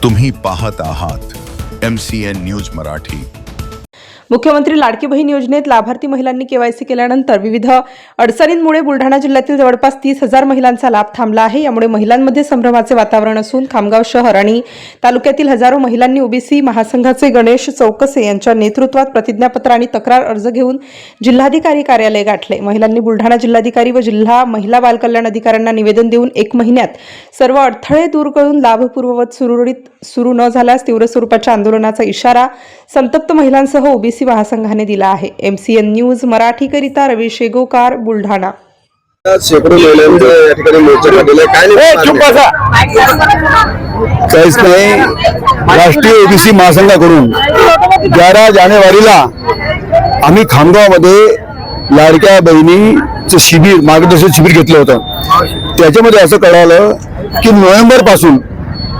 तुम्ही पाहत आहात MCN न्यूज मराठी। मुख्यमंत्री लाडकी बहीण योजनेत लाभार्थी महिलांनी केवायसी केल्यानंतर विविध अडचणींमुळे बुलढाणा जिल्ह्यातील जवळपास 30,000 महिलांचा लाभ थांबला आहे। यामुळे महिलांमध्ये संभ्रमाचे वातावरण असून खामगाव शहर आणि तालुक्यातील हजारो महिलांनी ओबीसी महासंघाचे गणेश चौकसे यांच्या नेतृत्वात प्रतिज्ञापत्र आणि तक्रार अर्ज घेऊन जिल्हाधिकारी कार्यालय गाठले। महिलांनी बुलढाणा जिल्हाधिकारी व जिल्हा महिला बाल कल्याण अधिकाऱ्यांना निवेदन देऊन 1 महिन्यात सर्व अडथळे दूर करून लाभ पूर्ववत सुरू न झाल्यास तीव्र स्वरूपाच्या आंदोलनाचा इशारा संतप्त महिलांसह ओबीसी महासंघाने दिला आहे। MCN न्यूज मराठी करिता रवी शेगोकार, बुलढाणा। शेकडो महिलांचा या ठिकाणी मोर्चा काढलेला काहीच नाही। राष्ट्रीय ओबीसी महासंघाकडून 11 जानेवारीला आम्ही खामगावमध्ये लाडक्या बहिणीचं शिबिर, मार्गदर्शन शिबिर घेतलं होतं। त्याच्यामध्ये असं कळालं की नोव्हेंबर पासून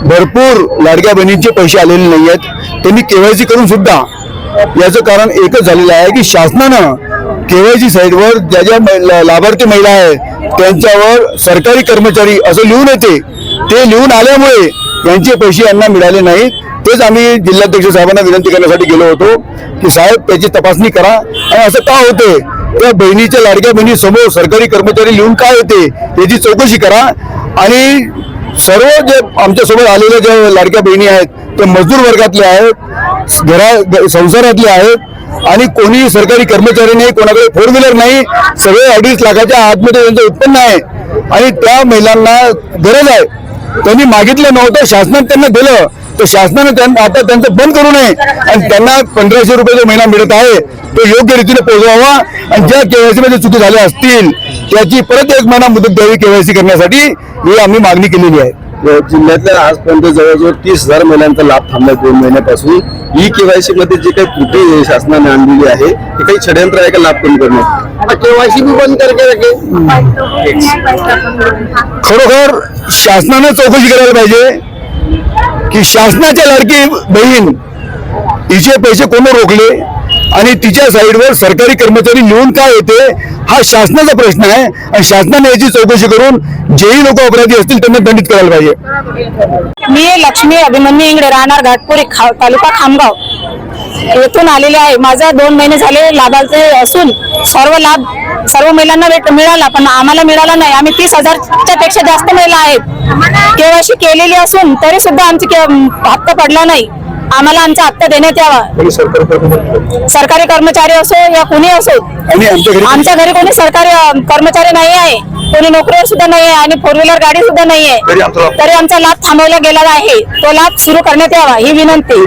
भरपूर लाडक्या बहिणींचे पैसे आलेले नाही आहेत। त्यांनी केवायसी करून सुद्धा याचं कारण एकच झालेलं आहे की शासनानं केवायसी साईटवर ज्या ज्या लाभार्थी महिला आहेत त्यांच्यावर सरकारी कर्मचारी असं लिहून येते। ते लिहून आल्यामुळे यांचे पैसे यांना मिळाले नाहीत। तेच आम्ही जिल्हाध्यक्ष साहेबांना विनंती करण्यासाठी गेलो होतो की साहेब त्याची तपासणी करा आणि असं का होते, त्या बहिणीच्या लाडक्या बहिणी समोर सरकारी कर्मचारी लिहून काय येते याची चौकशी करा। आणि सर्व जे आमच्यासोबत आलेल्या ज्या लाडक्या बहिणी आहेत ते मजदूर वर्गातले आहेत, संसारातले आहेत आणि कोणी सरकारी कर्मचारी नाही, कोणाकडे 4 व्हीलर नाही, सगळे 2.5 लाखाच्या आतमध्ये त्यांचं उत्पन्न आहे आणि त्या महिलांना गरज आहे। त्यांनी मागितलं नव्हतं, शासनाने त्यांना दिलं, तर शासनाने आता त्यांचं बंद करू नये आणि त्यांना 1500 रुपये जो महिना मिळत आहे तो योग्य रीतीने पोहोचवावा आणि ज्या केवायसी मध्ये चुकी झाल्या असतील त्याची परत 1 महिना मुदत द्यावी केवायसी करण्यासाठी, ही आम्ही मागणी केलेली आहे। जिल्ह्यातल्या आजपर्यंत जवळजवळ 30,000 महिलांचा लाभ थांबला 2 महिन्यापासून। ई केवायसी मध्ये जे काही त्रुटी शासनाने आणलेली आहे ते काही षडयंत्र आहे का लाभ कमी करण्यात? केवायसी भी बंद करके खरोखर शासनाने चौकशी करायला पाहिजे की शासनाच्या लाडकी बहीण हिचे पैसे कोण रोखले आणि तिच्या साईडवर सरकारी कर्मचारी लिहून काय येते, हा शासनाचा प्रश्न आहे आणि शासनाने याची चौकशी करून जेही लोक अपराधी असतील त्यांना दंडित करायला पाहिजे। मी लक्ष्मी अभिमन्यू इंगडे, राहणार घाटपुरी, तालुका खामगाव येथून आलेले आहे। माझा 2 महिने झाले लाभार्थी असून सर्व महिलांना मिळाला, पण आम्हाला मिळाला नाही। आम्ही 30,000च्या पेक्षा जास्त महिला आहेत केवायसी केलेली असून तरी सुद्धा आमची हप्ता पडला नाही। आम्हाला आमचा हप्ता देण्यात यावा। सरकारी कर्मचारी असो या कोणी असो, आमच्या घरी कोणी सरकारी कर्मचारी नाही आहे, कोणी नोकरीवर सुद्धा नाही आहे आणि 4 व्हीलर गाडी सुद्धा नाही आहे, तरी आमचा लाभ थांबवला गेला आहे। तो लाभ सुरू करण्यात यावा ही विनंती।